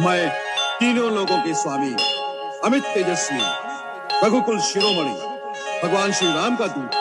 मैं तीनों लोगों के स्वामी अमित तेजस्वी रघुकुल शिरोमणि भगवान श्री राम का दूत।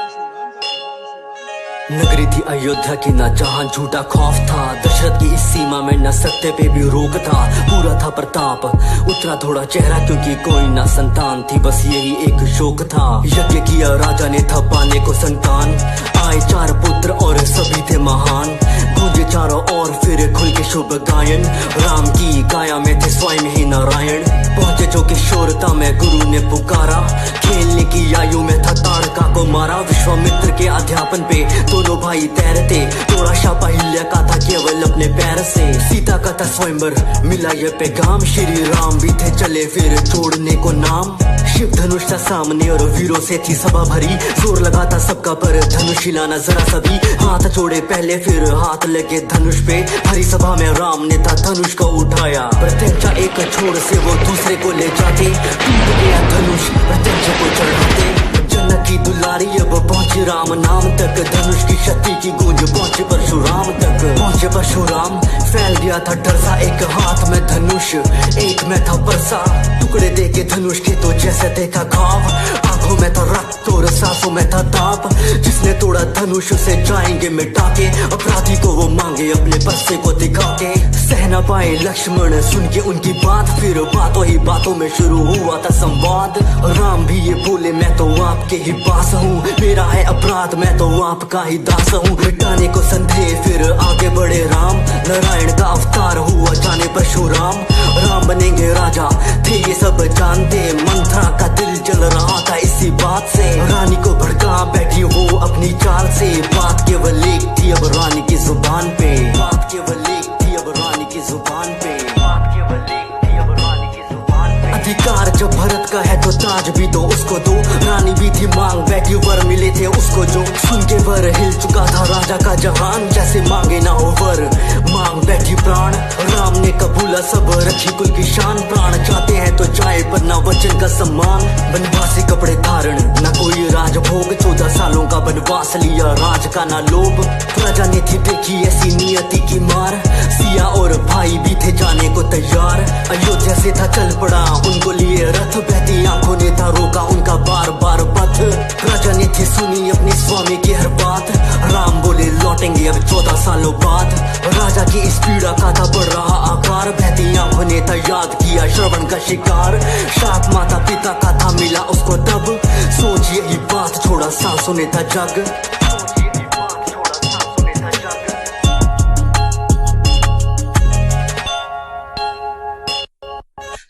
नगरी थी अयोध्या की, न जहां झूठा खौफ था। दशरथ की इस सीमा में न सत्य पे भी रोक था। पूरा था प्रताप, उतरा थोड़ा चेहरा क्योंकि कोई ना संतान थी, बस यही एक शोक था। यज्ञ किया राजा ने था पाने को संतान, आए 4 पुत्र और सभी थे महान। गूंजे चारों ओर फिर खुल के शुभ गायन, राम की काया में थे स्वयं ही नारायण। पहुंचे जो किशोरता में गुरु ने पुकारा, खेलने की आयु में था ताड़का को मारा। विश्वामित्र के अध्यापन पे दोनों भाई तैरते, तोड़ा शापा हिल्या का था केवल अपने पैर से। सीता का था स्वयंवर, मिला ये पैगाम, श्री राम भी थे चले फिर छोड़ने को नाम। शिव धनुष था सामने और वीरों से थी सभा भरी, जोर लगा था सबका पर धनुष हिलाना जरा सभी। हाथ जोड़े पहले फिर हाथ लगे धनुष पे, हरी सभा में राम ने था धनुष को उठाया। प्रत्यंचा एक छोर से वो दूसरे को ले जाते, टूट गया धनुष प्रत्यंचा को चढ़ाते। जन्नत की दुलारी अब पहुंचे राम नाम तक, धनुष की शक्ति की गूंज पहुंचे परशुराम तक। पहुंचे परशुराम, फैल गया था डर सा, एक हाथ में धनुष एक में था परसा। टुकड़े दे के धनुष के तो जैसे देखा घाव, आंखों में था रक्त और सांसों में था ताप। जिसने तोड़ा धनुष उसे जाएंगे मिटा के, अपराधी को वो मांगे अपने परसे को दिखा के। सह न पाए लक्ष्मण सुन के उनकी बात, फिर बातों ही बातों में शुरू हुआ था संवाद। राम भी ये बोले मैं तो आपके ही पास हूँ, मेरा है अपराध मैं तो आपका ही दास हूँ। मिटाने को संदेह फिर आगे बढ़े राम, नारायण का अवतार हुआ जाने परशुराम। राम बनेंगे राजा थे ये सब जानते, मंथरा का दिल जल रहा था इसी बात से। रानी को भड़का बैठी वो अपनी चाल से, बात केवल एक थी अब रानी की जुबान पे। बात केवल एक थी अब रानी की जुबान पे। बात केवल एक थी अब रानी की जुबान पे। अधिकार जब भरत का है तो ताज भी तो उसको दो, रानी भी थी मांग बैठी वर मिले थे उसको जो। सुन के वर हिल चुका था राजा का जहान, जैसे मांगे ना हो वर मांग बैठी प्राण। राम ने कबूला सब रखी कुल की शान, प्राण चाहते हैं तो जाए पर ना वचन का सम्मान। बनवासी कपड़े धारण ना कोई राजभोग, 14 सालों का बनवास लिया राज का ना लोभ। प्रजा ने थी देखी ऐसी नियति की मार, सिया और भाई भी थे जाने को तैयार। अयोध्या से था चल पड़ा उनको लिए रथ, बहती आंखों ने था रोका उनका बार बार पथ। प्रजा ने थी सुनी अपनी स्वामी की हर बात, राम बोले लौटेंगे अब 14 सालों बाद। राजा की इस पीड़ा का था बढ़ रहा आकार, बहती आंखों ने था याद किया श्रवण का शिकार। शाप माता पिता का था मिला उसको तब, सोच यही बात छोड़ा सांसों ने था जग।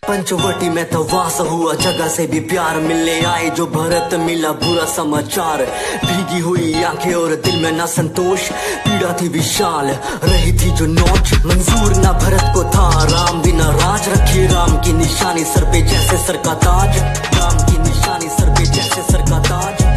पंचवटी में तो वास हुआ, जगह से भी प्यार मिलने आए जो भरत मिला बुरा समाचार। भीगी हुई आंखें और दिल में ना संतोष, पीड़ा थी विशाल रही थी जो नोच। मंजूर ना भरत को था राम बिना राज, रखी राम की निशानी सर पे जैसे सर का ताज। राम की निशानी सर पे जैसे सर का ताज।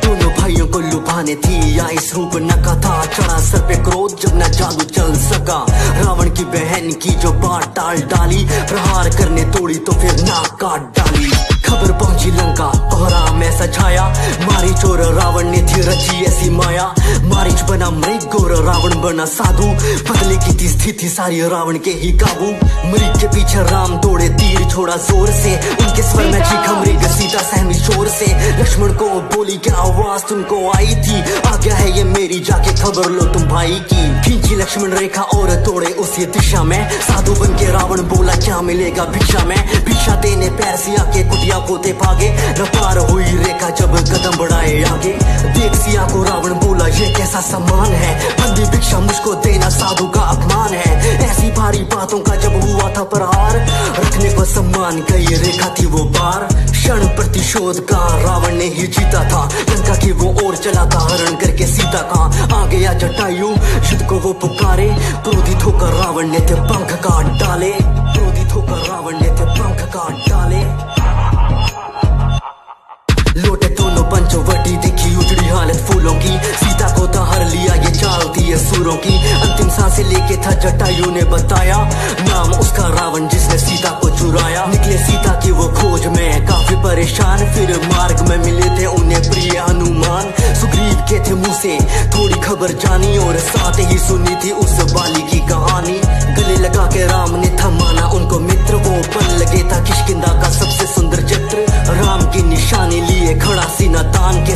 दोनों भाइयों को लुभाने थी या इस रूप नका था, चढ़ा सर पे क्रोध जब न जादू चल सका। रावण की बहन की जो बात टाल डाली, प्रहार करने तोड़ी तो फिर नाक काट डाली। खबर पहुंची लंका कोहराम ऐसा छाया, मारी चोर रावण ने थी रची ऐसी माया। मारीच बना मृग और रावण बना साधु, बदले की थी स्थिति सारी रावण के ही काबू। मृग के पीछे राम दौड़े तीर छोड़ा जोर से, उनके स्वर में चीखा मृग सीता सहमी शोर से। लक्ष्मण को बोली क्या आवाज तुमको आई थी, आ गया है ये मेरी जाके खबर लो तुम भाई की। खींची लक्ष्मण रेखा और तोड़े उसी दिशा में, साधु बन के रावण बोला क्या मिलेगा भिक्षा में। भिक्षा देने पैर सिया के कुटिया पोते भागे, न पार हुई रेखा जब कदम बढ़ाए आगे। देख सिया को रावण बोला ये कैसा सम्मान है, बंदी भिक्षा मुझको देना साधु का अपमान है। ऐसी भारी बातों का जब हुआ था प्रहार, रखने को सम्मान गई रेखा थी वो पार। क्षण प्रतिशोध का रावण ने ही जीता था, लंका की वो ओर चला था हरण करके सीता का। आ गया जटायु युद्ध को वो पुकारे, क्रोधित होकर रावण ने थे पंख काट डाले। क्रोधित होकर रावण ने थे पंख काट डाले। लौटे दोनों पंचवटी देखी उजड़ी हालत फूलों की, सीता को था हर लिया ये चाल थी ये सूरों की। अंतिम सांसें लेके था जटायु ने बताया, नाम उसका रावण जिसने सीता को चुराया। निकले सीता की वो खोज में काफी परेशान, फिर मार्ग में मिले थे उन्हें प्रिय हनुमान। सुग्रीव के थे मुंह से थोड़ी खबर जानी और साथ ही सुनी थी उस बाली की कहानी।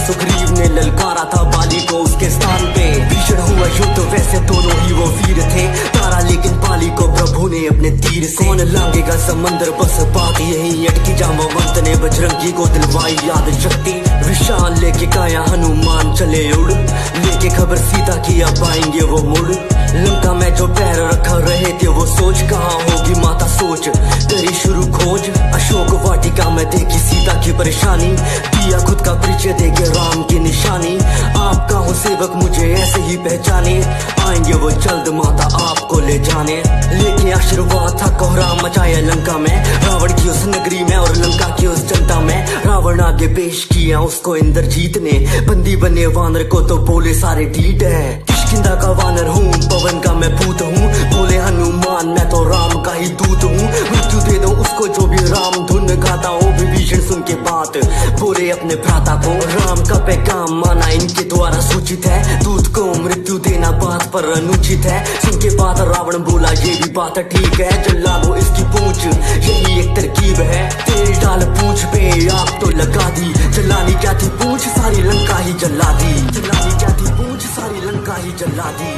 सुग्रीव ने ललकारा था बाली को उसके स्थान पे। भीषण हुआ युद्ध, वैसे दोनों ही वो वीर थे, तारा लेकिन बाली को प्रभु ने अपने तीर से। कौन लांगेगा समंदर, बस बात यही अटकी। जांबवंत ने बजरंगी को दिलवाई याद शक्ति। विशाल लेके काया हनुमान चले उड़, लेके खबर सीता की अब आएंगे वो मुड़। लंका में जो पैर रखा रहे थे वो सोच, कहाँ होगी माता सोच, करी शुरू खोज। अशोक वाटिका में देखी सीता की परेशानी, दिया खुद का परिचय देके राम की निशानी। आपका हूँ सेवक मुझे ऐसे ही पहचाने, आएंगे वो जल्द माता आपको ले जाने। लेके आशीर्वाद था कोहराम मचाया लंका में, रावण की उस नगरी में और लंका की उस जनता में। रावण आगे पेश किया उसको इंद्रजीत ने, बंदी बने वानर को तो बोले सारे ढीठ है। किष्किंधा का वानर हूँ, पवन का मैं भूत हूँ, बोले हनुमान मैं तो राम का ही दूत हूँ। मृत्यु दे दो उसको जो भी राम धुन गाता हो। विभीषण सुन के बात बोले अपने भ्राता को, राम का पैगाम माना इनके द्वारा सूचित है, दूत को मृत्यु देना बात पर अनुचित है। सुन के बात रावण बोला ये भी बात ठीक है, जला दो इसकी पूंछ यही एक तरकीब है। तेल डाल पूंछ पे आग तो लगा दी, जलानी क्या थी पूंछ सारी लंका ही जला दी। जलानी क्या थी पूंछ सारी लंका ही जला दी।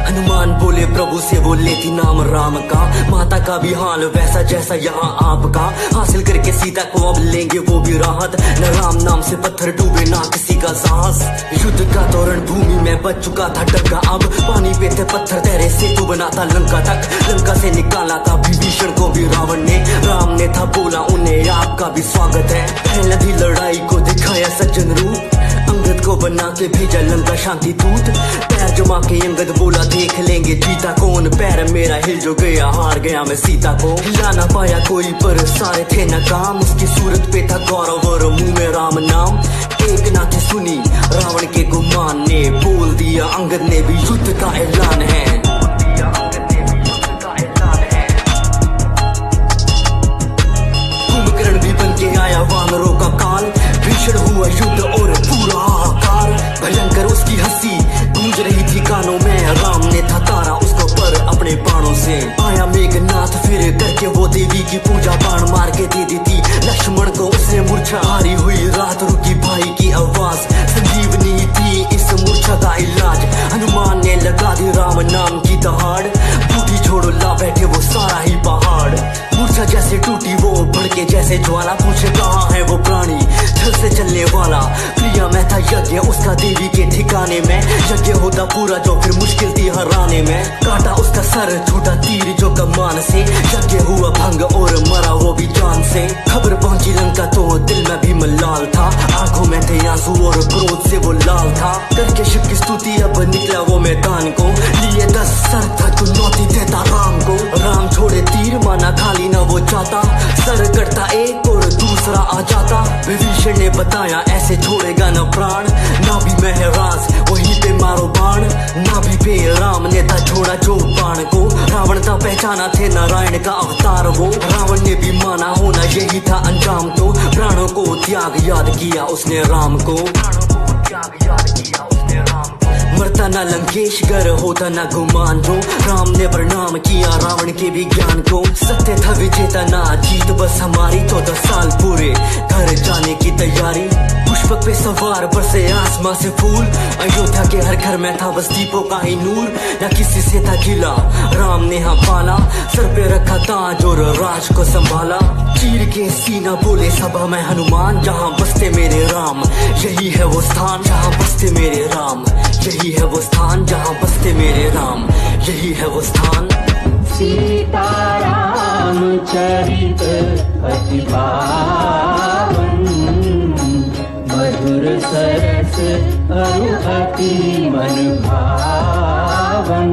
हनुमान बोले प्रभु से वो लेती नाम राम का, माता का भी हाल वैसा जैसा यहाँ आपका। हासिल करके सीता को अब लेंगे वो भी राहत, न राम नाम से पत्थर डूबे ना किसी का साहस। युद्ध का तोरण भूमि में बच चुका था डगा, अब पानी पे थे पत्थर तैरे सेतु बना था लंका तक। लंका से निकाला था विभीषण को भी रावण ने, राम ने था बोला उन्हें आपका भी स्वागत है। पहले भी लड़ाई को दिखाया सज्जन रूप, अंगद को बना के भेजा लंका शांति दूत। पैर जमा के अंगद बोला देख लेंगे जीता कौन, पैर मेरा हिल जो गया हार गया मैं सीता को। हिला ना पाया कोई पर सारे थे नाकाम, उसकी सूरत पे था गौरव और मुंह में राम नाम। एक ना थी सुनी रावण के गुमान ने, बोल दिया अंगद ने भी युद्ध का ऐलान है। कुंभकर्ण भी बन के आया वानरों का काल, भीषण हुआ युद्ध और पूरा हाहाकार। भयंकर उसकी हंसी गूंज रही थी कानों में, राम ने था तारा उसको पर अपने बाणों से। आया मेघनाथ फिर करके वो देवी की पूजा, बाण मार के दे दी थी लक्ष्मण को उसने मूर्छा। हारी हुई रात रुकी भाई की आवाज, संजीवनी थी इस मूर्छा का इलाज। हनुमान ने लगा दी राम नाम की दहाड़, बूटी छोड़ो ला बैठे वो सारा ही पहाड़। मूर्छा जैसे टूटी वो भड़के जैसे ज्वाला, पूछे कहाँ है वो प्राणी छल से चलने वाला। प्रिया में था यज्ञ उसका देवी के ठिकाने में, यज्ञ होता पूरा जो फिर मुश्किल थी हराने में। काटा उसका सर छूटा तीर जो कमान से, यज्ञ हुआ भंग और मरा वो भी जान से। खबर पहुंची लंका तो दिल में भी मलाल था, आंखों में थे आंसू और क्रोध से वो लाल था। करके शिव की स्तुति अब निकला वो मैदान को, लिए 10 सर था चुनौती देता राम को। राम छोड़े तीर माना खाली न वो चाहता, सर कटता एक और दूसरा आ जाता। विभीषण ने बताया ऐसे छोड़ेगा न प्राण, ना भी महराज वहीं पे मारो बाण। ना भी पे राम ने था छोड़ा जो बाण को, रावण था पहचाना थे नारायण का अवतार वो। रावण ने भी माना होना यही था अंजाम, तो प्राणों को त्याग याद किया उसने राम को। मरता ना लंकेश गर होता ना गुमान जो, राम ने प्रणाम किया रावण के भी ज्ञान को। सत्य था विजेता ना जीत बस हमारी, 14 साल पूरे घर जाने की तैयारी। पुष्पक पे सवार बरसे आसमां से फूल, अयोध्या के हर घर में था बस दीपों का ही नूर। न किसी से था गिला राम ने हाँ पाला, सर पे रखा ताज और राज को संभाला। चीर के सीना बोले सभा में हनुमान, जहाँ बसते मेरे राम यही है वो स्थान। जहाँ बसते मेरे राम यही है वो स्थान, जहाँ बसते मेरे राम यही है वो स्थान। सीताराम चरित अति पावन, मधुर सरस अरु अति मन भावन।